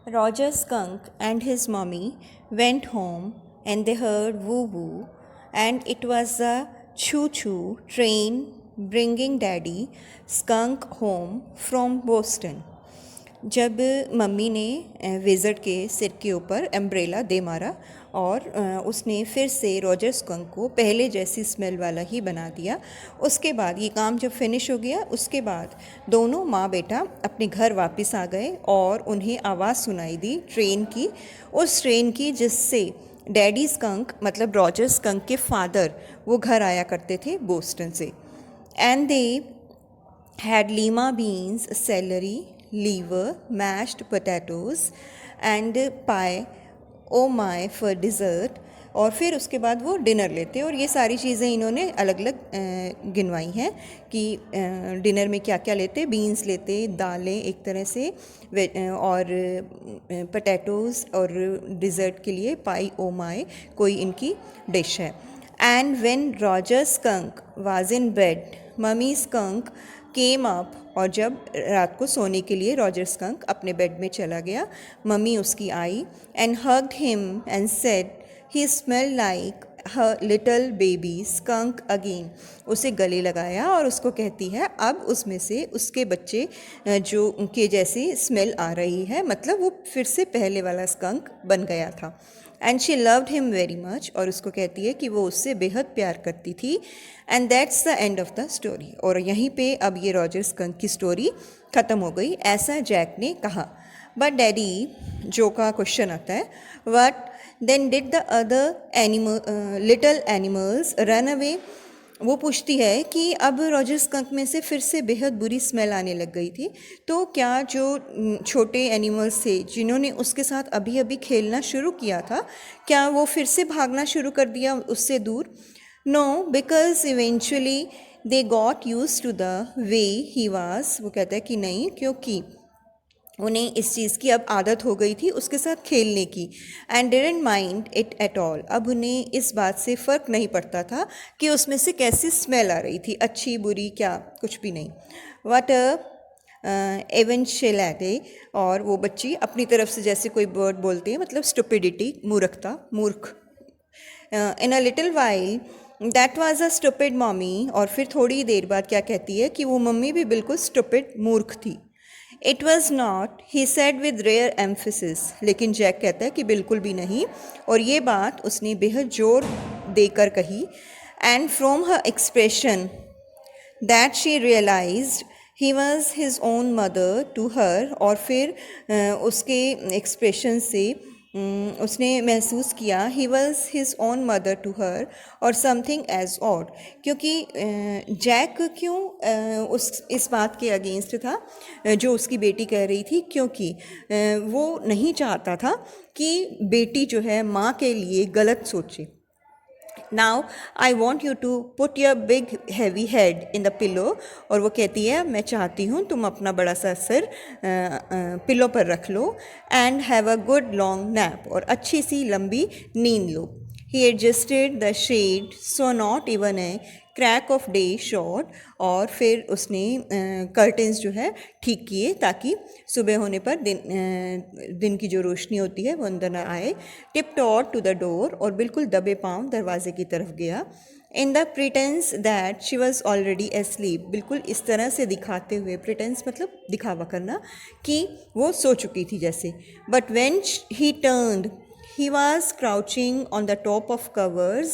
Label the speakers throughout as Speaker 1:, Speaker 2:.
Speaker 1: Roger Skunk and his mummy went home and they heard woo woo, and it was a choo choo train bringing Daddy Skunk home from Boston. जब mummy ने wizard के सिर के ऊपर umbrella दे मारा और उसने फिर से रॉजर स्कंक को पहले जैसी स्मेल वाला ही बना दिया। उसके बाद ये काम जब फिनिश हो गया, उसके बाद दोनों माँ बेटा अपने घर वापस आ गए और उन्हें आवाज़ सुनाई दी ट्रेन की, उस ट्रेन की जिससे डैडी स्कंक मतलब रॉजर स्कंक के फादर वो घर आया करते थे बोस्टन से। And they had lima beans, celery, liver, mashed potatoes and pie, oh my for dessert। और फिर उसके बाद वो डिनर लेते और ये सारी चीज़ें इन्होंने अलग अलग गिनवाई हैं कि डिनर में क्या क्या लेते। बीन्स लेते, दालें एक तरह से, और पोटैटोज़, और डिज़र्ट के लिए पाई ओ माई कोई इनकी डिश है। And when Roger skunk was in bed, mummy skunk came up, और जब रात को सोने के लिए रॉजर स्कंक अपने बेड में चला गया, मम्मी उसकी आई and hugged him and said he smell like her little baby skunk again. उसे गले लगाया और उसको कहती है अब उसमें से उसके बच्चे जो उनके जैसी स्मेल आ रही है, मतलब वो फिर से पहले वाला स्कंक बन गया था। And she loved him very much, और उसको कहती है कि वो उससे बेहद प्यार करती थी। And that's the end of the story. और यहीं पे अब ये रॉजर स्कंक की स्टोरी ख़त्म हो गई, ऐसा जैक ने कहा। बट डैडी, जो का क्वेश्चन आता है, what then did the other animal little animals run away. वो पूछती है कि अब रॉजर स्कंक में से फिर से बेहद बुरी स्मेल आने लग गई थी, तो क्या जो छोटे एनिमल्स थे जिन्होंने उसके साथ अभी अभी खेलना शुरू किया था, क्या वो फिर से भागना शुरू कर दिया उससे दूर? No, because eventually they got use to the way he was. वो कहता है कि नहीं, क्योंकि उन्हें इस चीज़ की अब आदत हो गई थी उसके साथ खेलने की। And didn't mind it at all. अब उन्हें इस बात से फ़र्क नहीं पड़ता था कि उसमें से कैसी स्मेल आ रही थी, अच्छी बुरी क्या, कुछ भी नहीं। वट एवेंशेलाटे, और वो बच्ची अपनी तरफ से जैसे कोई वर्ड बोलती है, मतलब स्टुपिडिटी, मूर्खता, मूर्ख। In a little while that was a stupid mommy. और फिर थोड़ी देर बाद क्या कहती है कि वो मम्मी भी बिल्कुल स्टुपिड, मूर्ख थी। It was not, he said with rare emphasis. लेकिन जैक कहता है कि बिल्कुल भी नहीं, और ये बात उसने बेहद जोर देकर कही। And from her expression that she realised he was his own mother to her. और फिर उसके एक्सप्रेशन से उसने महसूस किया he was his own mother to her, और समथिंग एज ऑड। क्योंकि जैक क्यों उस इस बात के अगेंस्ट था जो उसकी बेटी कह रही थी, क्योंकि वो नहीं चाहता था कि बेटी जो है माँ के लिए गलत सोचे। Now I want you to put your big heavy head in the pillow. और वो कहती है मैं चाहती हूँ तुम अपना बड़ा सा सिर पिलो पर रख लो, and have a good long nap, और अच्छी सी लंबी नींद लो। He adjusted the shade so not even a crack of day shot. और फिर उसने कर्टेंस जो है ठीक किए ताकि सुबह होने पर दिन की जो रोशनी होती है वो अंदर ना आए। Tiptoed to the door, और बिल्कुल दबे पाँव दरवाजे की तरफ गया। In the pretence that she was already asleep. बिल्कुल इस तरह से दिखाते हुए, प्रिटेंस मतलब दिखावा करना कि वो सो चुकी थी जैसे। But when he turned he was crouching on the top of covers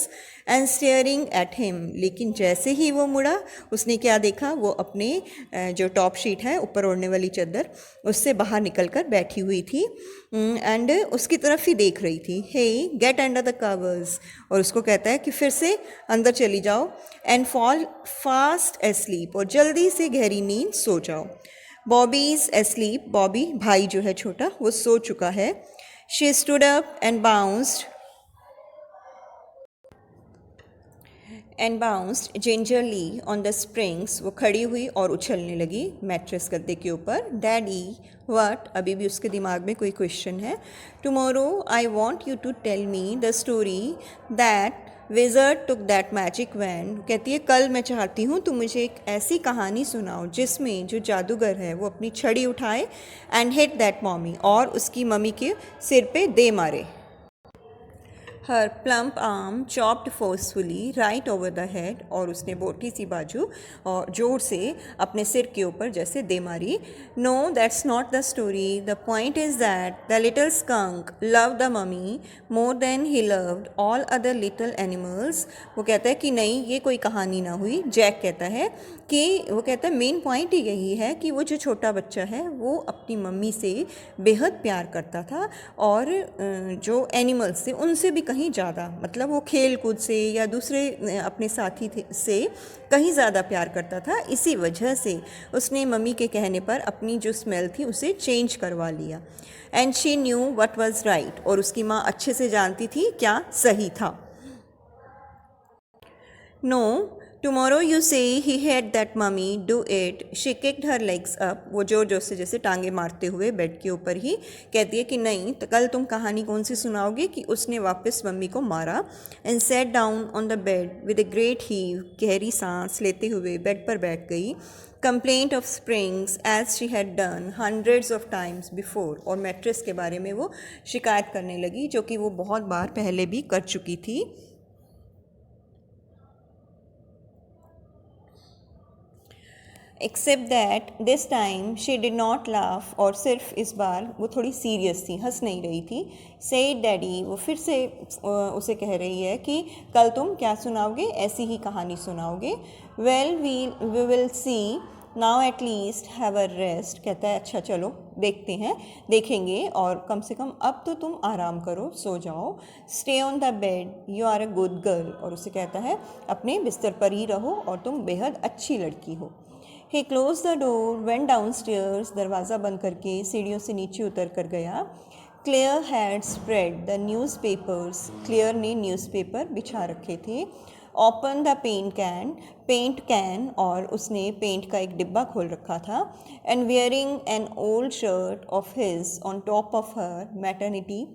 Speaker 1: and staring at him। लेकिन जैसे ही वो मुड़ा, उसने क्या देखा, वो अपने जो टॉप शीट है, ऊपर ओढ़ने वाली चादर, उससे बाहर निकलकर बैठी हुई थी एंड उसकी तरफ ही देख रही थी। हे गेट अंडर द कवर्स। और उसको कहता है कि फिर से अंदर चली जाओ, एंड फॉल फास्ट एस्लीप, और जल्दी से गहरी नींद सो जाओ। Bobby is asleep. बॉबी भाई जो है छोटा, वो सो चुका है। She stood up and bounced gingerly on the springs। वो खड़ी हुई और उछलने लगी मैट्रेस गद्दे के ऊपर। Daddy, what? अभी भी उसके दिमाग में कोई क्वेश्चन है। Tomorrow I want you to tell me the story that wizard took that magic wand, कहती है कल मैं चाहती हूँ तुम मुझे एक ऐसी कहानी सुनाओ जिसमें जो जादूगर है वो अपनी छड़ी उठाए एंड हिट दैट मॉमी, और उसकी मम्मी के सिर पे दे मारे। Her plump arm chopped forcefully right over the head, और उसने बोटी सी बाजू और जोर से अपने सिर के ऊपर जैसे दे मारी। No that's not the story, the point is that the little skunk love the mummy more than he loved all other little animals. वो कहता है कि नहीं ये कोई कहानी ना हुई। जैक कहता है कि वो कहता है मेन पॉइंट ही यही है कि वो जो छोटा बच्चा है वो अपनी मम्मी से बेहद प्यार करता था, और जो एनिमल्स थे उनसे भी कहीं ज़्यादा, मतलब वो खेल कूद से या दूसरे अपने साथी से कहीं ज़्यादा प्यार करता था। इसी वजह से उसने मम्मी के कहने पर अपनी जो स्मेल थी उसे चेंज करवा लिया। And she knew what was right, और उसकी माँ अच्छे से जानती थी क्या सही था। नो टुमारो यू से he had that mummy do it, she kicked her legs up, वो जोर जोर से जैसे टांगे मारते हुए बेड के ऊपर ही कहती है कि नहीं तो कल तुम कहानी कौन सी सुनाओगे कि उसने वापस मम्मी को मारा। And set down on the bed with a great heave, गहरी सांस लेते हुए बेड पर बैठ गई। Complaint of springs as she had done hundreds of times before, और मैट्रेस के बारे में वो शिकायत करने लगी जो कि वो बहुत बार पहले भी कर चुकी थी। Except that this time she did not laugh, और सिर्फ इस बार वो थोड़ी सीरियस थी, हंस नहीं रही थी। सेड डैडी, वो फिर से उसे कह रही है कि कल तुम क्या सुनाओगे, ऐसी ही कहानी सुनाओगे। Well we will see now at least have a rest, कहता है अच्छा चलो देखते हैं, देखेंगे, और कम से कम अब तो तुम आराम करो, सो जाओ। Stay on the bed you are a good girl, और उसे कहता है अपने बिस्तर पर ही रहो और तुम बेहद अच्छी लड़की हो। He closed the door, went downstairs, दरवाज़ा बंद करके सीढ़ियों से नीचे उतर कर गया। Claire had spread the newspapers, Claire ने न्यूज़पेपर बिछा रखे थे। Open the paint can, और उसने पेंट का एक डिब्बा खोल रखा था। And wearing an old shirt of his on top of her maternity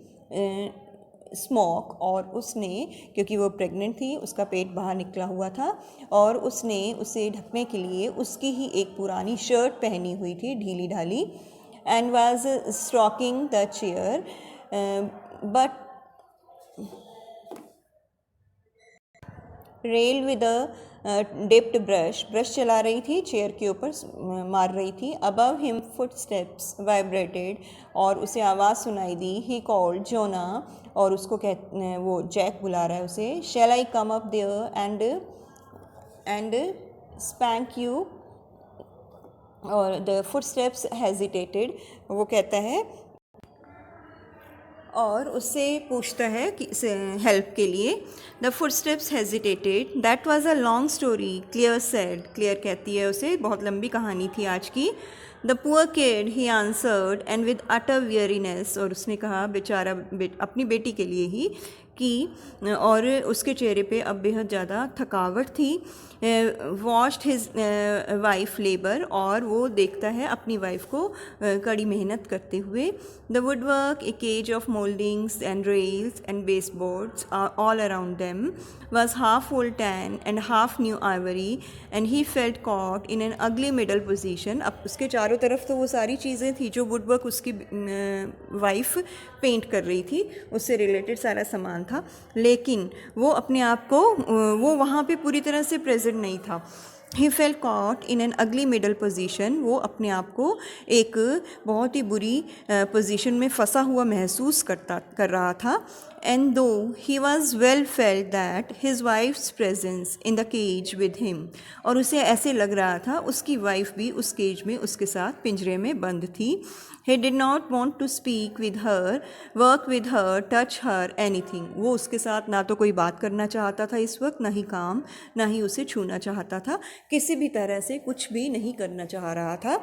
Speaker 1: smoke, और उसने क्योंकि वो प्रेग्नेंट थी उसका पेट बाहर निकला हुआ था, और उसने उसे ढकने के लिए उसकी ही एक पुरानी शर्ट पहनी हुई थी ढीली ढाली। And was stroking the chair but rail with dipped brush चला रही थी, चेयर के ऊपर मार रही थी। अबव हिम फुटस्टेप्स वाइब्रेटेड, और उसे आवाज़ सुनाई दी। ही कॉल्ड जोना, और उसको वो जैक बुला रहा है उसे। Shall I come up there and spank you, और द फुटस्टेप्स हेजिटेटेड, वो कहता है और उससे पूछता है कि हेल्प के लिए। The footsteps hesitated, that was a long story, Claire said, Claire कहती है उसे बहुत लंबी कहानी थी आज की। The poor kid, he answered and with utter weariness, और उसने कहा बेचारा अपनी बेटी के लिए ही कि, और उसके चेहरे पे अब बेहद ज़्यादा थकावट थी। वॉच्ड हिज वाइफ लेबर, और वो देखता है अपनी वाइफ को कड़ी मेहनत करते हुए। The woodwork, a cage of mouldings and rails and baseboards all around them was half old tan and half new ivory, and he felt caught in an ugly middle position। अब उसके चारों तरफ तो वो सारी चीज़ें थी जो वुडवर्क उसकी वाइफ पेंट कर रही थी, उससे रिलेटेड सारा सामान था, लेकिन वो अपने आप को वो वहाँ पे पूरी तरह से प्रेजेंट नहीं था। He fell caught in an ugly middle position, वो अपने आप को एक बहुत ही बुरी पोजीशन में फंसा हुआ महसूस कर रहा था। And though he was well felt that his wife's presence in the cage with him, और उसे ऐसे लग रहा था उसकी वाइफ भी उस केज में उसके साथ पिंजरे में बंद थी। He did not want to speak with her, work with her, touch her, anything, वो उसके साथ ना तो कोई बात करना चाहता था इस वक्त, ना ही काम, ना ही उसे छूना चाहता था, किसी भी तरह से कुछ भी नहीं करना चाह रहा था,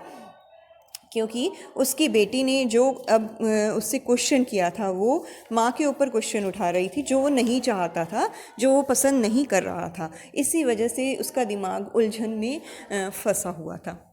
Speaker 1: क्योंकि उसकी बेटी ने जो अब उससे क्वेश्चन किया था वो माँ के ऊपर क्वेश्चन उठा रही थी जो वो नहीं चाहता था, जो वो पसंद नहीं कर रहा था। इसी वजह से उसका दिमाग उलझन में फंसा हुआ था।